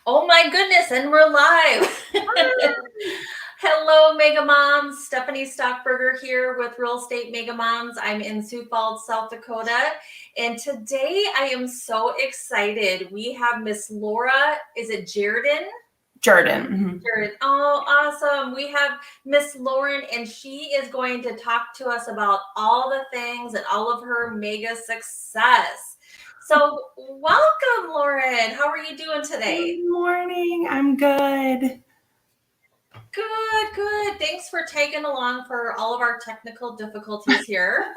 Oh my goodness, and we're live. Hello, Mega Moms. Stephanie Stockberger here with Real Estate Mega Moms. I'm in Sioux Falls, South Dakota. And today I am so excited. We have Miss Laura, is it Jerden? Jerden. Mm-hmm. Jerden. Oh, awesome. We have Miss Lauren, and she is going to talk to us about all the things and all of her mega success. So, welcome, Lauren. How are you doing today? Good morning. I'm good. Good, good. Thanks for tagging along for all of our technical difficulties here.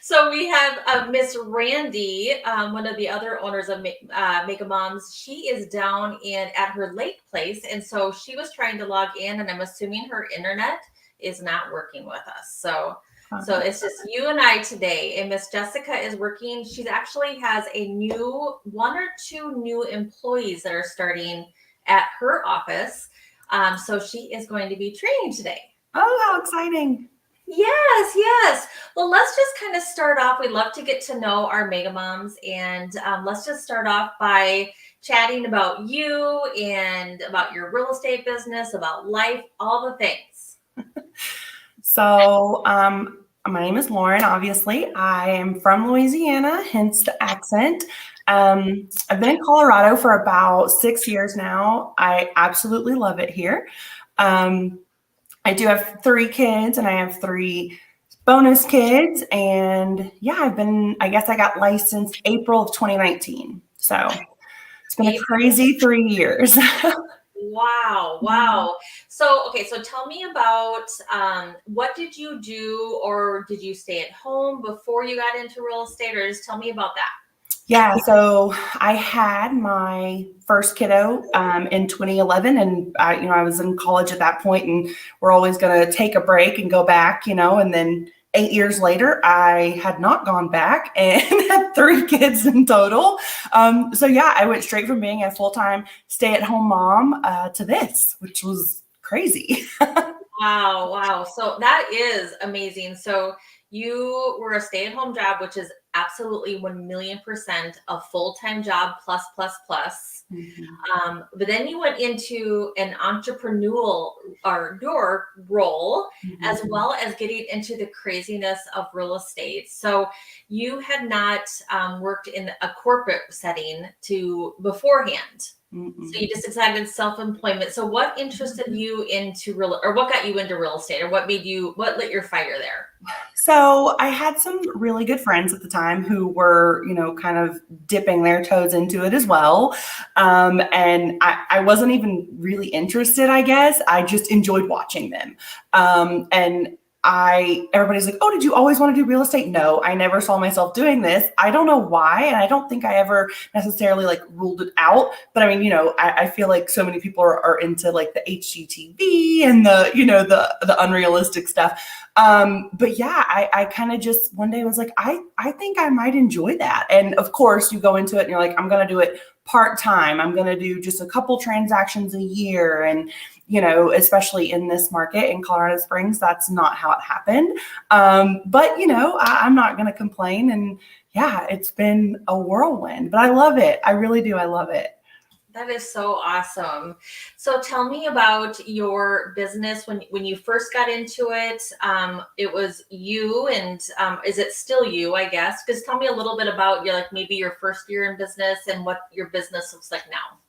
So we have Miss Randy, one of the other owners of Mega Moms. She is down at her lake place, and so she was trying to log in, and I'm assuming her internet is not working with us. So it's just you and I today, and Miss Jessica is working. She actually has one or two new employees that are starting at her office. So she is going to be training today. Oh, how exciting. Yes, yes. Well, let's just kind of start off. We'd love to get to know our Mega Moms, and let's just start off by chatting about you and about your real estate business, about life, all the things. So, my name is Lauren, obviously. I am from Louisiana, hence the accent. I've been in Colorado for about 6 years now. I absolutely love it here. I do have 3 kids, and I have 3 bonus kids. And yeah, I guess I got licensed April of 2019. So it's been a crazy 3 years. Wow. Wow. So, okay. So tell me about what did you do, or did you stay at home before you got into real estate, or just tell me about that? Yeah, so I had my first kiddo in 2011, and I was in college at that point, and we're always going to take a break and go back, and then 8 years later, I had not gone back and had 3 kids in total. So yeah, I went straight from being a full-time stay-at-home mom to this, which was crazy. Wow, wow. So that is amazing. So you were a stay-at-home job, which is absolutely 1,000,000% a full-time job plus, plus, plus. Mm-hmm. But then you went into an entrepreneurial or your role, Mm-hmm. as well as getting into the craziness of real estate. So you had not worked in a corporate setting beforehand. Mm-hmm. So you just decided self-employment. So what interested you into what got you into real estate, or what lit your fire there? So I had some really good friends at the time who were, kind of dipping their toes into it as well. And I wasn't even really interested, I guess. I just enjoyed watching them. And everybody's like, oh, did you always want to do real estate? No, I never saw myself doing this. I don't know why. And I don't think I ever necessarily ruled it out. But I mean, I feel like so many people are into like the HGTV and the unrealistic stuff. But yeah, I kind of just one day was like, I think I might enjoy that. And of course you go into it and you're like, I'm going to do it part-time. I'm going to do just a couple transactions a year. And, especially in this market in Colorado Springs, that's not how it happened. But, I'm not going to complain. And yeah, it's been a whirlwind, but I love it. I really do. I love it. That is so awesome. So tell me about your business when you first got into it. It was you, and is it still you, I guess? Because tell me a little bit about maybe your first year in business and what your business looks like now.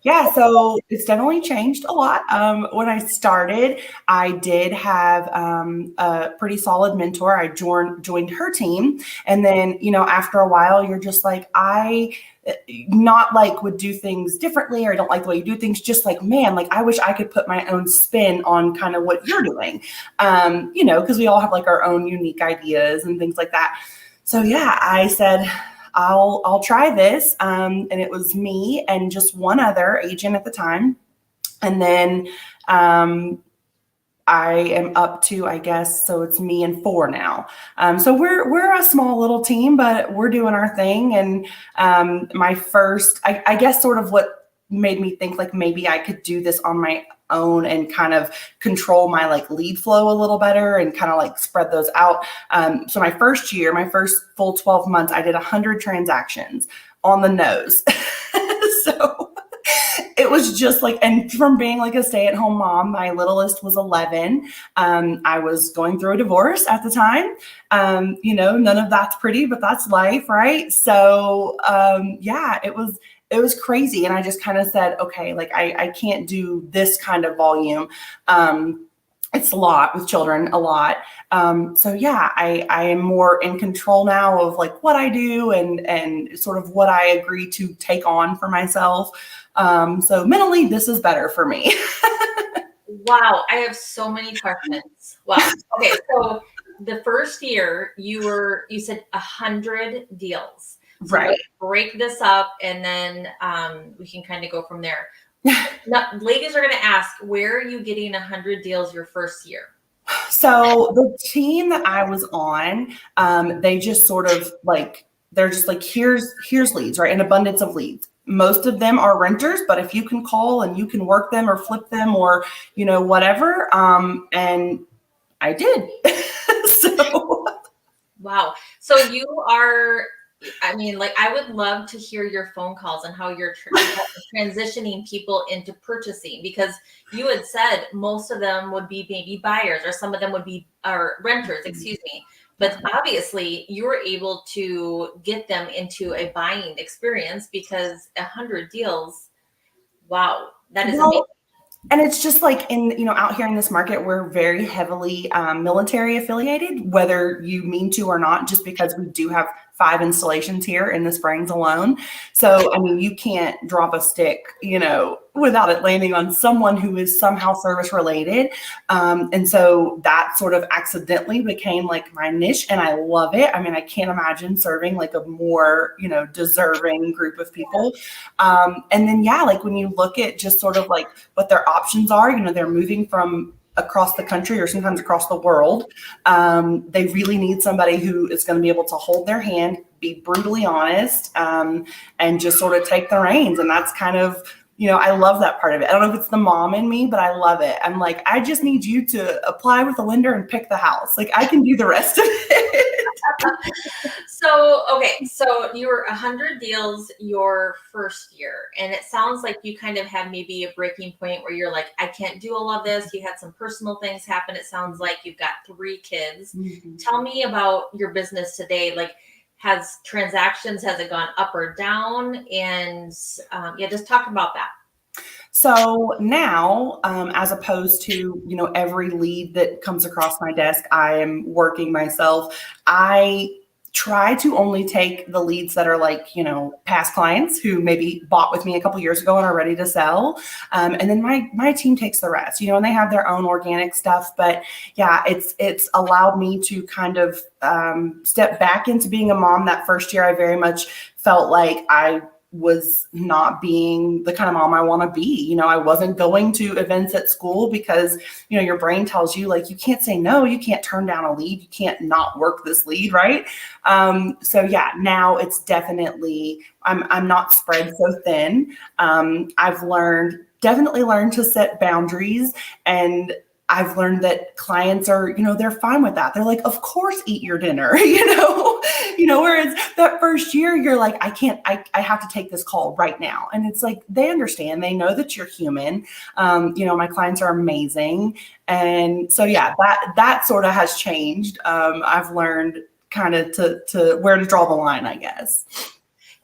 Yeah, so it's definitely changed a lot. When I started, I did have a pretty solid mentor. I joined her team. And then, after a while, you're just like, I not would do things differently, or I don't like the way you do things. Just like, man, I wish I could put my own spin on kind of what you're doing, because we all have our own unique ideas and things like that. So yeah, I said, I'll try this. And it was me and just one other agent at the time. And then I am up to, I guess, so it's me and 4 now. So we're a small little team, but we're doing our thing. And my first, I guess, sort of what made me think maybe I could do this on my own and kind of control my lead flow a little better and kind of spread those out. So my first year, my first full 12 months, I did 100 transactions on the nose. So it was just like, and from being like a stay-at-home mom, my littlest was 11. I was going through a divorce at the time. None of that's pretty, but that's life, right? So yeah, it was crazy. And I just kind of said, okay, like I can't do this kind of volume. It's a lot with children, a lot. So yeah, I am more in control now of like what I do and sort of what I agree to take on for myself. So mentally, this is better for me. Wow, I have so many questions. Wow. Okay, so the first year you said 100 deals. So Right. let's break this up and then we can kind of go from there. Now, ladies are going to ask, where are you getting 100 deals your first year? So the team that I was on, they just sort of like, they're just like, here's leads, right? An abundance of leads. Most of them are renters, but if you can call and you can work them or flip them or, whatever. And I did. So Wow. So you are, I mean, like, I would love to hear your phone calls and how you're transitioning people into purchasing, because you had said most of them would be maybe buyers or some of them would be or renters, excuse me. But obviously you were able to get them into a buying experience because 100 deals. Wow. That is amazing. well, and it's just like out here in this market, we're very heavily military affiliated, whether you mean to or not, just because we do have 5 installations here in the Springs alone. So, I mean, you can't drop a stick, without it landing on someone who is somehow service related. And so that sort of accidentally became like my niche, and I love it. I mean, I can't imagine serving like a more, deserving group of people. And then, yeah, like when you look at just sort of like what their options are, they're moving from across the country or sometimes across the world. They really need somebody who is going to be able to hold their hand, be brutally honest, and just sort of take the reins. And that's kind of, I love that part of it. I don't know if it's the mom in me, but I love it. I'm like, I just need you to apply with the lender and pick the house. Like I can do the rest of it. So, okay, so you were 100 deals your first year, and it sounds like you kind of had maybe a breaking point where you're like, I can't do all of this. You had some personal things happen. It sounds like you've got 3 kids. Mm-hmm. Tell me about your business today. Like, has it gone up or down? And yeah, just talk about that. So now, as opposed to, every lead that comes across my desk, I am working myself. I try to only take the leads that are like, past clients who maybe bought with me a couple years ago and are ready to sell. And then my team takes the rest, and they have their own organic stuff. But yeah, it's allowed me to kind of step back into being a mom. That first year, I very much felt like I was not being the kind of mom I want to be. I wasn't going to events at school because, your brain tells you like, you can't say no, you can't turn down a lead, you can't not work this lead, right? So yeah, now it's definitely, I'm not spread so thin. I've definitely learned to set boundaries, and I've learned that clients are, they're fine with that. They're like, of course, eat your dinner, whereas that first year you're like, I have to take this call right now. And it's like, they understand, they know that you're human. My clients are amazing. And so, yeah, that sort of has changed. I've learned kind of to where to draw the line, I guess.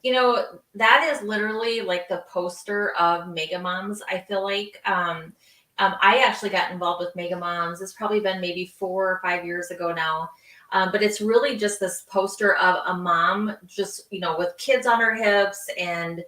That is literally like the poster of Mega Moms. I feel like, I actually got involved with Mega Moms. It's probably been maybe 4 or 5 years ago now. But it's really just this poster of a mom just, with kids on her hips and,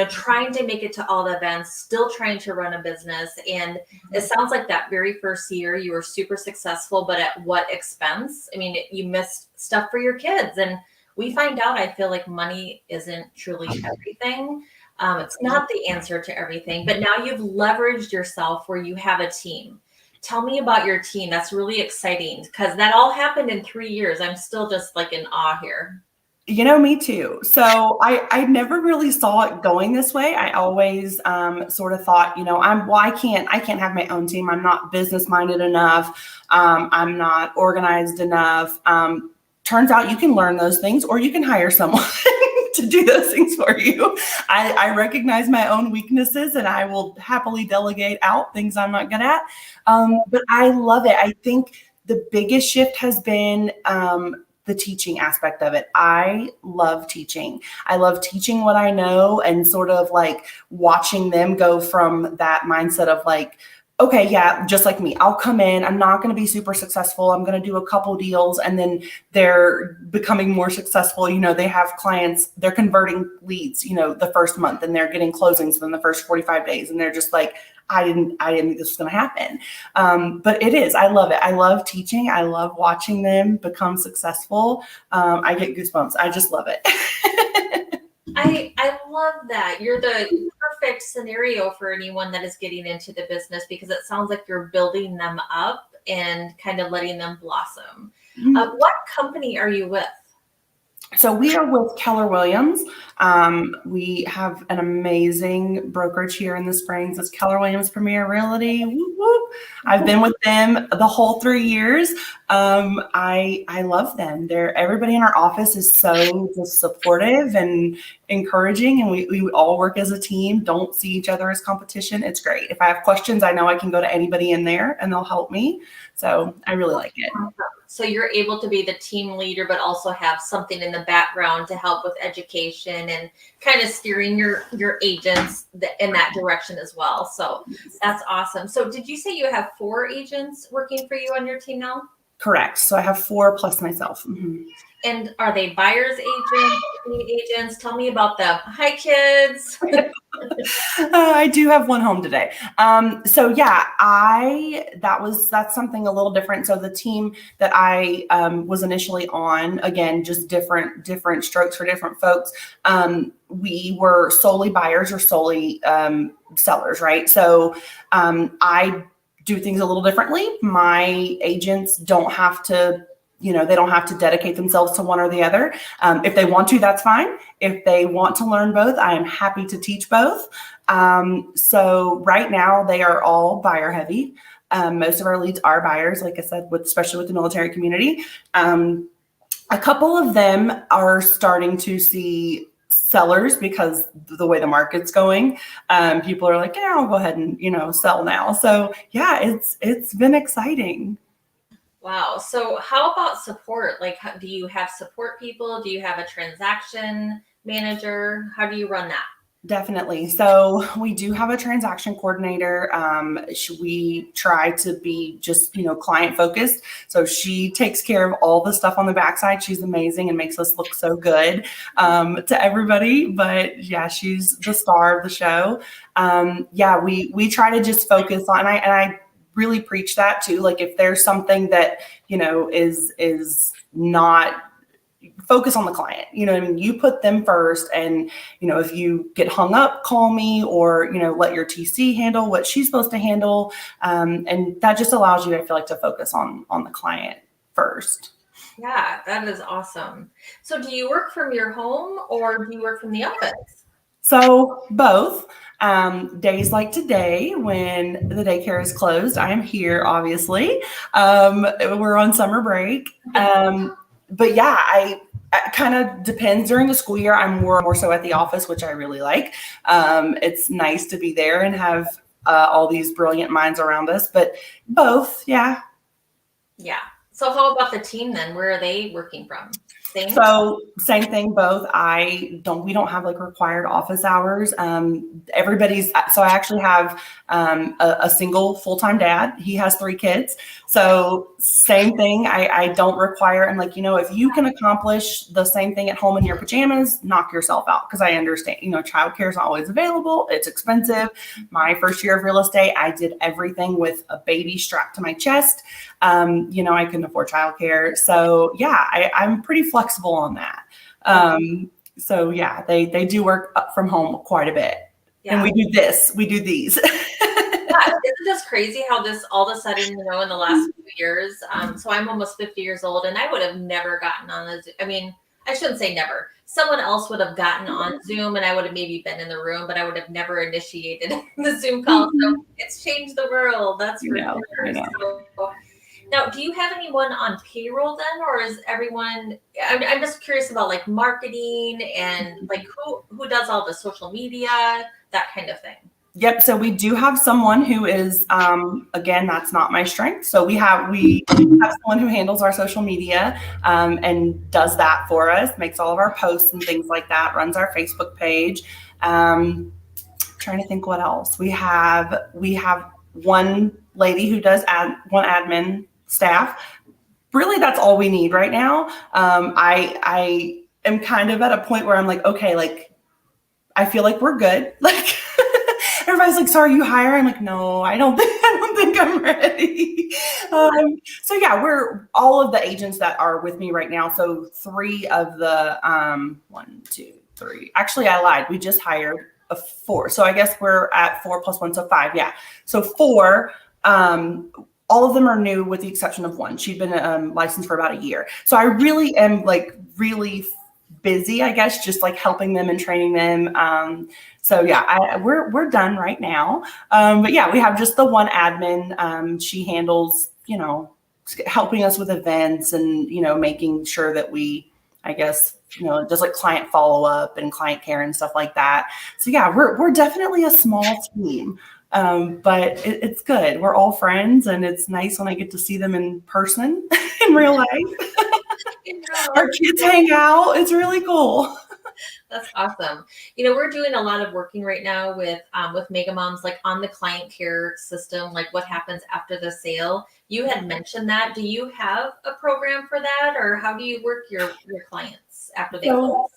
trying to make it to all the events, still trying to run a business. And it sounds like that very first year you were super successful, but at what expense? I mean, you missed stuff for your kids. And we find out, I feel like money isn't truly everything. It's not the answer to everything, but now you've leveraged yourself where you have a team. Tell me about your team. That's really exciting because that all happened in 3 years. I'm still just like in awe here. Me too. So I never really saw it going this way. I always sort of thought, I can't have my own team. I'm not business minded enough. I'm not organized enough. Turns out you can learn those things or you can hire someone. to do those things for you. I recognize my own weaknesses and I will happily delegate out things I'm not good at. But I love it. I think the biggest shift has been the teaching aspect of it. I love teaching. I love teaching what I know and sort of like watching them go from that mindset of like, okay, yeah, just like me, I'll come in. I'm not going to be super successful. I'm going to do a couple deals and then they're becoming more successful. They have clients, they're converting leads, the first month and they're getting closings within the first 45 days. And they're just like, I didn't think this was going to happen. But it is. I love it. I love teaching. I love watching them become successful. I get goosebumps. I just love it. I love that. You're the perfect scenario for anyone that is getting into the business because it sounds like you're building them up and kind of letting them blossom. What company are you with? So we are with Keller Williams. We have an amazing brokerage here in the Springs. It's Keller Williams Premier Realty. Whoop, whoop. I've been with them the whole 3 years. I love them. Everybody in our office is so just supportive and encouraging, and we all work as a team. Don't see each other as competition. It's great. If I have questions, I know I can go to anybody in there, and they'll help me. So I really like it. So you're able to be the team leader, but also have something in the background to help with education and kind of steering your agents in that direction as well. So that's awesome. So did you say you have 4 agents working for you on your team now? Correct. So I have 4 plus myself. Mm-hmm. And are they buyer's agents? Tell me about them. Hi, kids. I do have one home today. So yeah, that's something a little different. So the team that I was initially on, again, just different strokes for different folks. We were solely buyers or solely sellers, right? So I do things a little differently. My agents don't have to they don't have to dedicate themselves to one or the other. If they want to, that's fine. If they want to learn both, I am happy to teach both. So right now they are all buyer heavy. Most of our leads are buyers, like I said, especially with the military community. A couple of them are starting to see sellers because the way the market's going. People are like, yeah, I'll go ahead and, sell now. So yeah, it's been exciting. Wow. So how about support? Like, do you have support people? Do you have a transaction manager? How do you run that? Definitely. So we do have a transaction coordinator. We try to be just, client focused. So she takes care of all the stuff on the backside. She's amazing and makes us look so good to everybody. But yeah, she's the star of the show. We try to just focus on, and I really preach that too. Like if there's something that, is not, focus on the client, you put them first. And, if you get hung up, call me or, let your TC handle what she's supposed to handle. And that just allows you, I feel like, to focus on the client first. Yeah, that is awesome. So do you work from your home or do you work from the office? So both. Days like today, when the daycare is closed, I am here, obviously. We're on summer break. But yeah, it kind of depends. During the school year, I'm more so at the office, which I really like. It's nice to be there and have all these brilliant minds around us, but both, yeah. Yeah. So how about the team then? Where are they working from? Same? So same thing, both. We don't have like required office hours. So I actually have a single full-time dad. He has 3 kids. So same thing. I don't require, and like, if you can accomplish the same thing at home in your pajamas, knock yourself out. Cause I understand, childcare is not always available. It's expensive. My first year of real estate, I did everything with a baby strapped to my chest. I couldn't afford childcare. So yeah, I'm pretty flexible on that. So yeah, they do work from home quite a bit. Yeah. And we do these. Yeah, isn't this crazy how this all of a sudden, in the last few years, so I'm almost 50 years old and I would have never gotten on I shouldn't say never. Someone else would have gotten on Zoom and I would have maybe been in the room, but I would have never initiated the Zoom call. So it's changed the world. That's for sure. So, Now, do you have anyone on payroll then, or is everyone? I'm just curious about like marketing and like who does all the social media, that kind of thing. Yep. So we do have someone who is, again, that's not my strength. So we have someone who handles our social media, and does that for us, makes all of our posts and things like that, runs our Facebook page. Trying to think what else we have one lady who does one admin staff. Really, that's all we need right now. I am kind of at a point where I'm like, okay, like I feel like we're good. Like everybody's like, so are you hiring? I'm like, no, I don't think I'm ready. So yeah, we're all of the agents that are with me right now. So three of the one, two, three. Actually, I lied. We just hired a four. So I guess we're at 4 + 1, so five. Yeah. So four. All of them are new with the exception of one. She'd been licensed for about a year. So I really am like really busy, I guess, just like helping them and training them. So yeah, we're done right now. But yeah, we have just the one admin. She handles, helping us with events and, making sure that we, I guess, does like client follow up and client care and stuff like that. So yeah, we're definitely a small team. But it's good. We're all friends, and it's nice when I get to see them in person in real life. In real Our life. kids hang out. It's really cool. That's awesome. We're doing a lot of working right now with Mega Moms, like on the client care system, like what happens after the sale. You had mentioned that. Do you have a program for that, or how do you work your clients after they So close?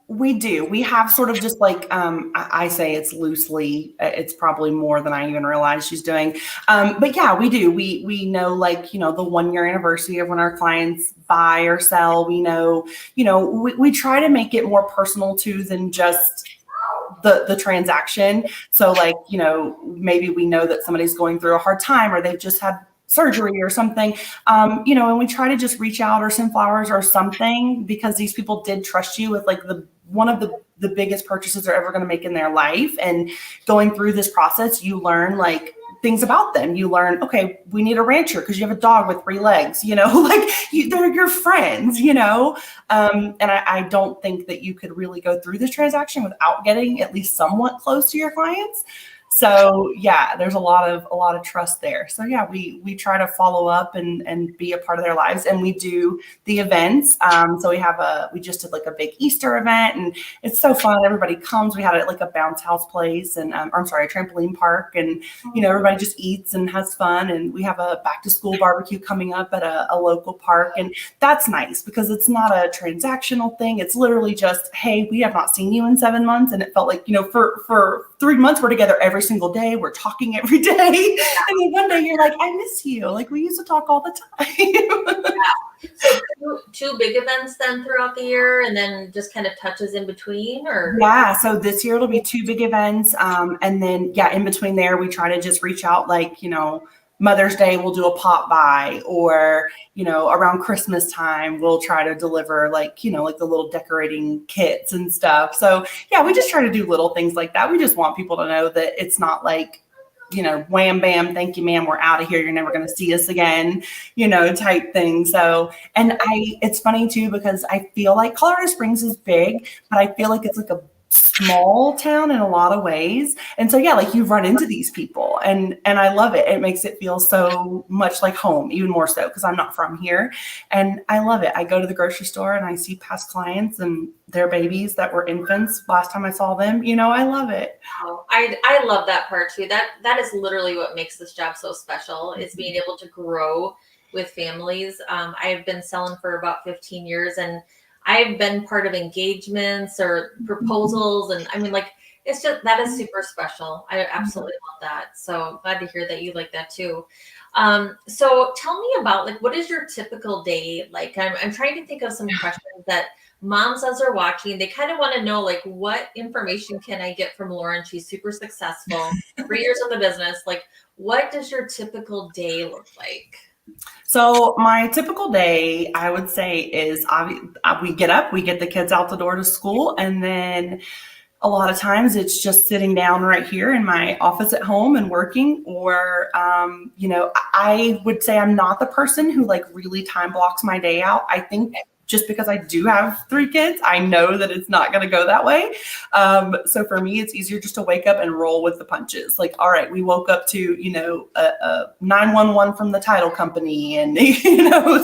we do. We have sort of just like I say it's loosely. It's probably more than I even realize she's doing. But yeah, we do. We know like the 1 year anniversary of when our clients buy or sell. We know we try to make it more personal too than just the transaction. So like maybe we know that somebody's going through a hard time or they've just had surgery or something, and we try to just reach out or send flowers or something because these people did trust you with like one of the biggest purchases they're ever going to make in their life. And going through this process, you learn like things about them. You learn, okay, we need a rancher because you have a dog with 3 legs, like they're your friends, and I don't think that you could really go through this transaction without getting at least somewhat close to your clients. So yeah, there's a lot of trust there. So yeah, we try to follow up and be a part of their lives, and we do the events. So we just did like a big Easter event, and it's so fun. Everybody comes. We had it like a bounce house place, and or I'm sorry, a trampoline park, and everybody just eats and has fun. And we have a back to school barbecue coming up at a local park, and that's nice because it's not a transactional thing. It's literally just, hey, we have not seen you in 7 months, and it felt like for 3 months we're together every single day. We're talking every day. And then one day you're like, I miss you. Like we used to talk all the time. Yeah. So two big events then throughout the year, and then just kind of touches in between, or Yeah. So this year it'll be 2 big events. And then, yeah, in between there, we try to just reach out like, Mother's Day, we'll do a pop by, or, around Christmas time, we'll try to deliver like the little decorating kits and stuff. So yeah, we just try to do little things like that. We just want people to know that it's not like, wham, bam, thank you, ma'am, we're out of here. You're never going to see us again, type thing. So, and it's funny too, because I feel like Colorado Springs is big, but I feel like it's like a small town in a lot of ways. And so, yeah, like you run into these people and I love it. It makes it feel so much like home, even more so because I'm not from here. And I love it. I go to the grocery store and I see past clients and their babies that were infants last time I saw them. I love it. oh, I love that part too. That is literally what makes this job so special, is being able to grow with families. I've been selling for about 15 years, and I've been part of engagements or proposals, and I mean, like, it's just that is super special. I absolutely love that. So glad to hear that you like that too. So tell me about like what is your typical day like? I'm trying to think of some questions that moms as are watching. They kind of want to know like what information can I get from Lauren? She's super successful, 3 years of the business. Like, what does your typical day look like? So my typical day, I would say, is we get up, we get the kids out the door to school, and then A lot of times it's just sitting down right here in my office at home and working, or, I would say I'm not the person who like really time blocks my day out. I think just because I do have 3 kids, I know that it's not going to go that way. So for me, it's easier just to wake up and roll with the punches. Like, all right, we woke up to, a 911 from the title company. And,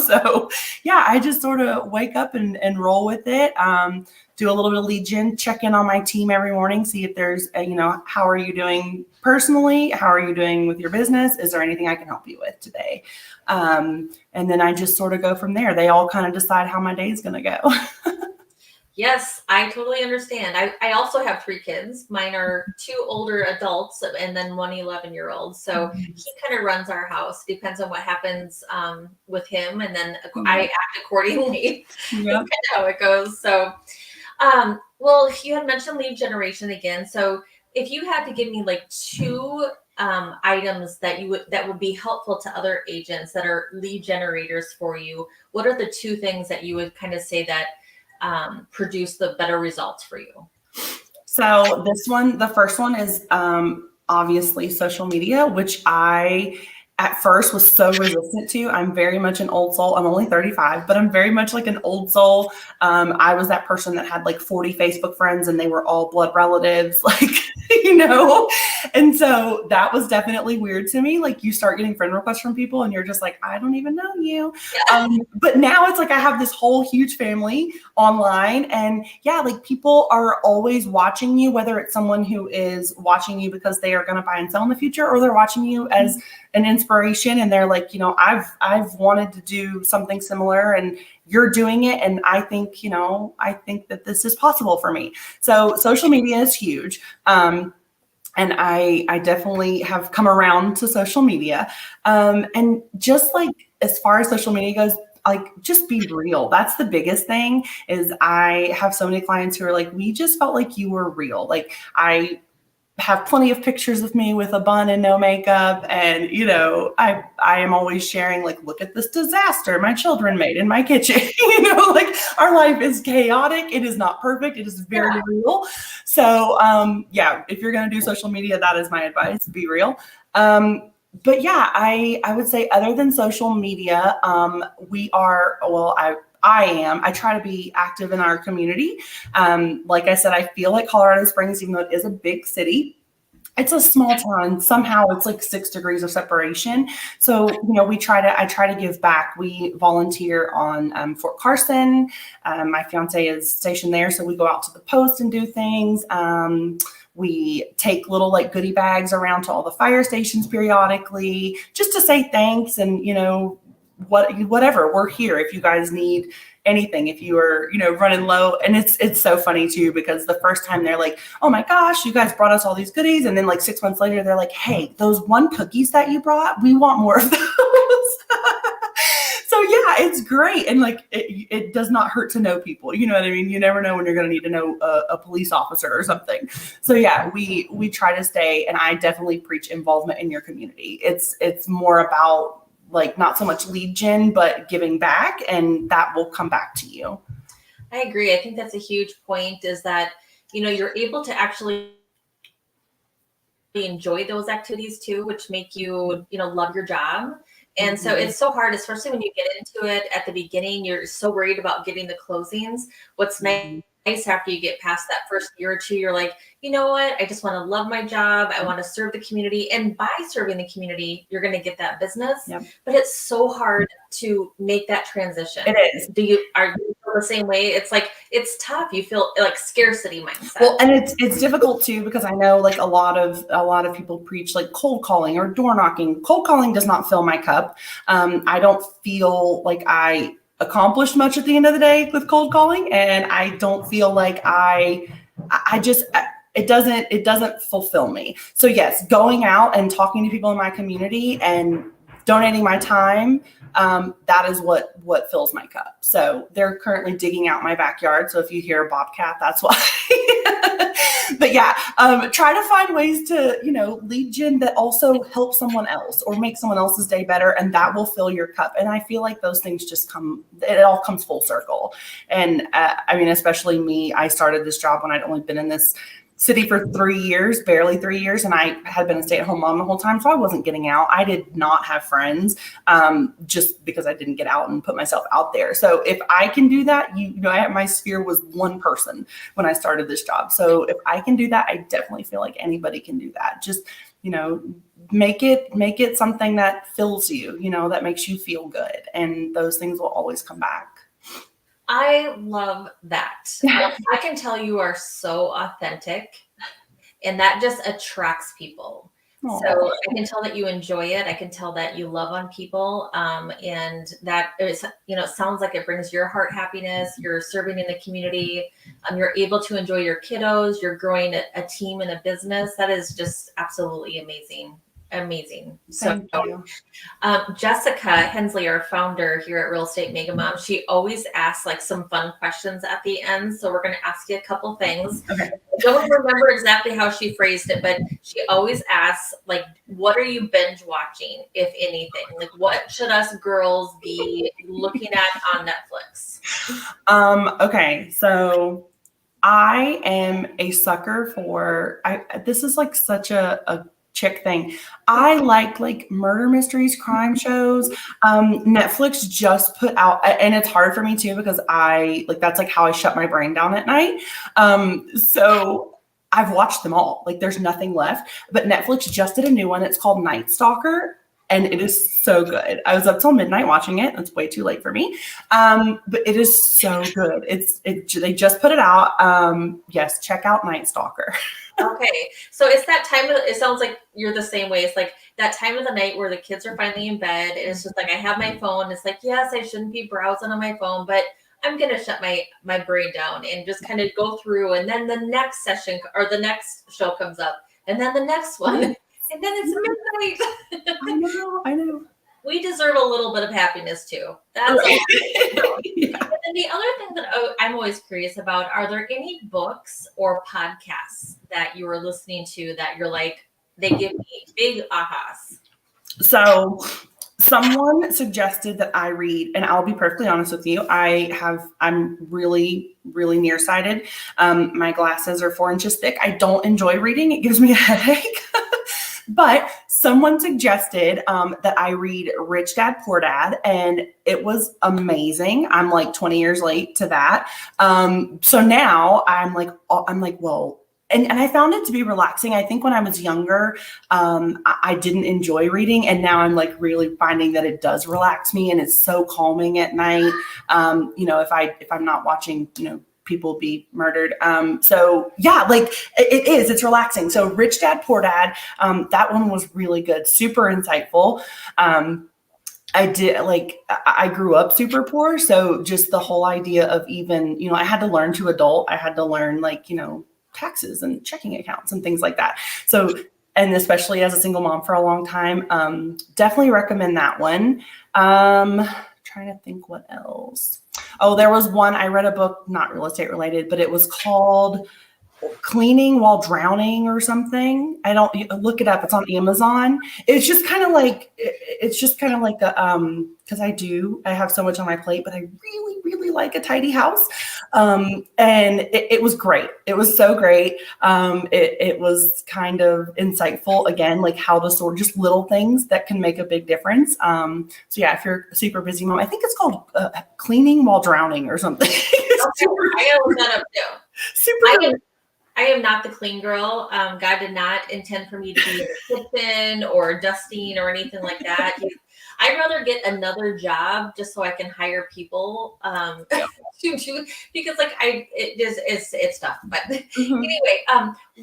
so yeah, I just sort of wake up and roll with it. Do a little bit of lead gen, check in on my team every morning, see if there's, how are you doing personally? How are you doing with your business? Is there anything I can help you with today? And then I just sort of go from there. They all kind of decide how my day is going to go. Yes, I totally understand. I also have 3 kids. Mine are 2 older adults and then one 11-year-old. So he kind of runs our house. Depends on what happens with him. And then I act accordingly. Yep. That's kind of how it goes. So, well, you had mentioned lead generation again. So if you had to give me like 2 items that would be helpful to other agents that are lead generators for you, what are the 2 things that you would kind of say that produce the better results for you? So the first one is obviously social media, which I at first was so resistant to. I'm very much an old soul. I'm only 35, but I'm very much like an old soul. I was that person that had like 40 Facebook friends and they were all blood relatives, like, and so that was definitely weird to me. Like you start getting friend requests from people and you're just like, I don't even know you. Yeah. But now it's like, I have this whole huge family online, and yeah, like people are always watching you, whether it's someone who is watching you because they are going to buy and sell in the future, or they're watching you as an inspiration and they're like, I've wanted to do something similar and you're doing it. And I think that this is possible for me. So social media is huge. And I definitely have come around to social media. And just like, as far as social media goes, like just be real. That's the biggest thing. Is I have so many clients who are like, we just felt like you were real. Like I have plenty of pictures of me with a bun and no makeup. And, I am always sharing, like, look at this disaster my children made in my kitchen. Like our life is chaotic. It is not perfect. It is very real. So, if you're going to do social media, that is my advice. Be real. But yeah, I would say other than social media, I try to be active in our community. Like I said, I feel like Colorado Springs, even though it is a big city, it's a small town. Somehow it's like 6 degrees of separation. So, I try to give back. We volunteer on Fort Carson. My fiance is stationed there. So we go out to the post and do things. We take little like goodie bags around to all the fire stations periodically just to say thanks. And, whatever, we're here if you guys need anything, if you are, running low. And it's so funny too, because the first time they're like, oh my gosh, you guys brought us all these goodies. And then like 6 months later, they're like, hey, those 1 cookies that you brought, we want more of those. So yeah, it's great. And like, it does not hurt to know people. You know what I mean? You never know when you're going to need to know a police officer or something. So yeah, we try to stay, and I definitely preach involvement in your community. It's more about like not so much lead gen, but giving back, and that will come back to you. I agree. I think that's a huge point, is that, you're able to actually enjoy those activities too, which make you, love your job. And so it's so hard, especially when you get into it at the beginning, you're so worried about getting the closings. What's nice after you get past that first year or 2, you're like, you know what? I just want to love my job. I want to serve the community. And by serving the community, you're going to get that business. Yep. But it's so hard to make that transition. It is. Are you feel the same way? It's like, it's tough. You feel like scarcity mindset. Well, and it's difficult too, because I know like a lot of people preach like cold calling or door knocking. Cold calling does not fill my cup. I don't feel like I accomplished much at the end of the day with cold calling, and I don't feel like it doesn't fulfill me. So yes, going out and talking to people in my community and donating my time, that is what fills my cup. So they're currently digging out my backyard. So if you hear a bobcat, that's why. But yeah, try to find ways to, lead gen that also help someone else or make someone else's day better, and that will fill your cup. And I feel like those things just it all comes full circle. And especially me, I started this job when I'd only been in this city for 3 years, barely 3 years, and I had been a stay-at-home mom the whole time, so I wasn't getting out. I did not have friends, just because I didn't get out and put myself out there. So if I can do that, my sphere was one person when I started this job. So if I can do that, I definitely feel like anybody can do that. Just, make it something that fills you, that makes you feel good, and those things will always come back. I love that. I can tell you are so authentic, and that just attracts people. Aww. So I can tell that you enjoy it. I can tell that you love on people, and that it sounds like it brings your heart happiness. You're serving in the community. You're able to enjoy your kiddos. You're growing a team and a business. That is just absolutely amazing. Amazing. Thank you. Jessica Hensley, our founder here at Real Estate Mega Mom, she always asks like some fun questions at the end. So we're going to ask you a couple things. Okay. I don't remember exactly how she phrased it, but she always asks, like, what are you binge watching, if anything? Like, what should us girls be looking at on Netflix? Okay. So I am a sucker for, this is like such a chick thing. I like murder mysteries, crime shows. Netflix just put out, and it's hard for me too, because that's like how I shut my brain down at night. So I've watched them all. Like there's nothing left, but Netflix just did a new one. It's called Night Stalker. And it is so good. I was up till midnight watching it. It's way too late for me. But it is so good. They just put it out. Yes, check out Night Stalker. Okay. So it's that time it sounds like you're the same way. It's like that time of the night where the kids are finally in bed. And it's just like, I have my phone. It's like, yes, I shouldn't be browsing on my phone, but I'm going to shut my brain down and just kind of go through. And then the next session or the next show comes up, and then the next one. And then it's midnight. I know. We deserve a little bit of happiness too. That's right. Yeah. And then the other thing that I'm always curious about, are there any books or podcasts that you are listening to that you're like, they give me big ahas? So someone suggested that I read, and I'll be perfectly honest with you, I'm really, really nearsighted. My glasses are 4 inches thick. I don't enjoy reading. It gives me a headache. But someone suggested that I read Rich Dad, Poor Dad, and it was amazing. I'm like 20 years late to that. So now I'm like, well, and I found it to be relaxing. I think when I was younger, I didn't enjoy reading, and now I'm like really finding that it does relax me, and it's so calming at night. If I'm not watching, people be murdered. So yeah, like it's relaxing. So Rich Dad, Poor Dad, that one was really good. Super insightful. I grew up super poor. So just the whole idea of even, I had to learn to adult. I had to learn taxes and checking accounts and things like that. So, and especially as a single mom for a long time, definitely recommend that one. Trying to think what else. Oh, there was one, I read a book, not real estate related, but it was called Cleaning While Drowning or something. Look it up. It's on Amazon. It's just kind of like because I have so much on my plate, but I really, really like a tidy house. And it was great. It was so great. It was kind of insightful, again, like how to sort just little things that can make a big difference. So yeah, if you're a super busy mom, I think it's called Cleaning While Drowning or something. I gotta look that up too. Super. I am not the clean girl. God did not intend for me to be in the kitchen or dusting or anything like that. I'd rather get another job just so I can hire people to do, because it's tough. But anyway,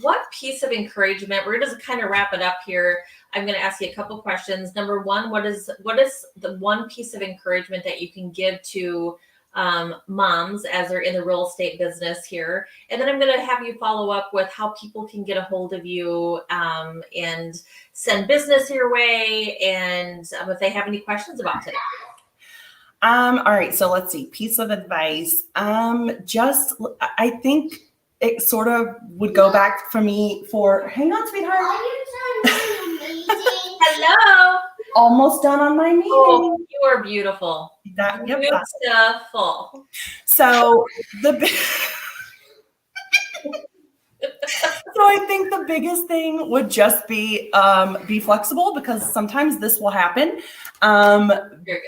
what piece of encouragement? We're just kind of wrap it up here. I'm going to ask you a couple questions. Number one, what is the one piece of encouragement that you can give to moms as they're in the real estate business here? And then I'm going to have you follow up with how people can get a hold of you and send business your way, and if they have any questions about it. All right, so let's see. Piece of advice. I think it sort of would go back for me for, hang on, sweetheart. Hello. Almost done on my meeting. Oh, you are beautiful. Beautiful. So So I think the biggest thing would just be flexible, because sometimes this will happen. You're good.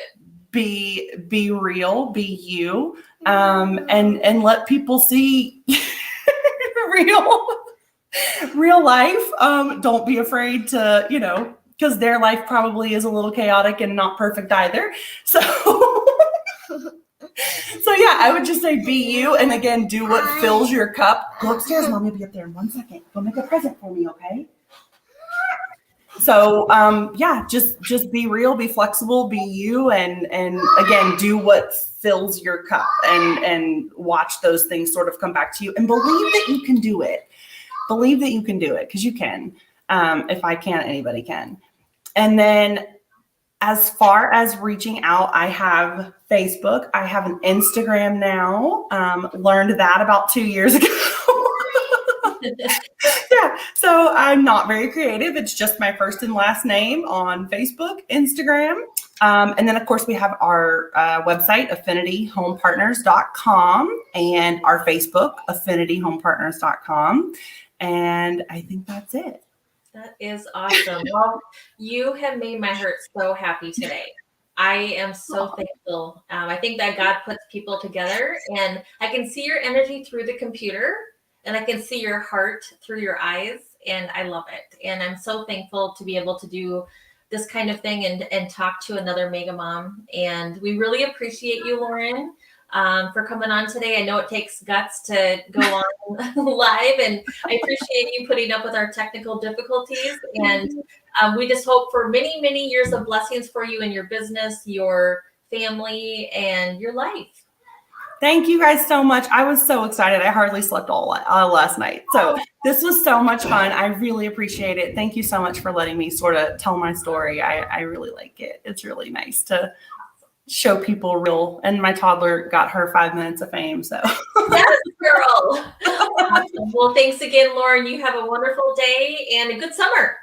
Be real, be you, and let people see real real life. Don't be afraid to, because their life probably is a little chaotic and not perfect either. So so yeah, I would just say be you, and again, do what fills your cup. Go upstairs, mommy will be up there in 1 second. Go make a present for me, okay? So yeah, just be real, be flexible, be you, and again, do what fills your cup, and watch those things sort of come back to you, and believe that you can do it. Believe that you can do it, because you can. If I can't, anybody can. And then as far as reaching out, I have Facebook. I have an Instagram now. Learned that about 2 years ago. Yeah, so I'm not very creative. It's just my first and last name on Facebook, Instagram. And then, of course, we have our website, affinityhomepartners.com, and our Facebook, affinityhomepartners.com. And I think that's it. That is awesome. Well, you have made my heart so happy today. I am so thankful. I think that God puts people together, and I can see your energy through the computer, and I can see your heart through your eyes, and I love it. And I'm so thankful to be able to do this kind of thing and talk to another mega mom. And we really appreciate you, Lauren, for coming on today. I know it takes guts to go on live, and I appreciate you putting up with our technical difficulties. And we just hope for many, many years of blessings for you and your business, your family, and your life. Thank you guys so much. I was so excited. I hardly slept all last night. So this was so much fun. I really appreciate it. Thank you so much for letting me sort of tell my story. I really like it. It's really nice to show people real. And my toddler got her 5 minutes of fame. So yes, girl. Awesome. Well, thanks again, Lauren. You have a wonderful day and a good summer.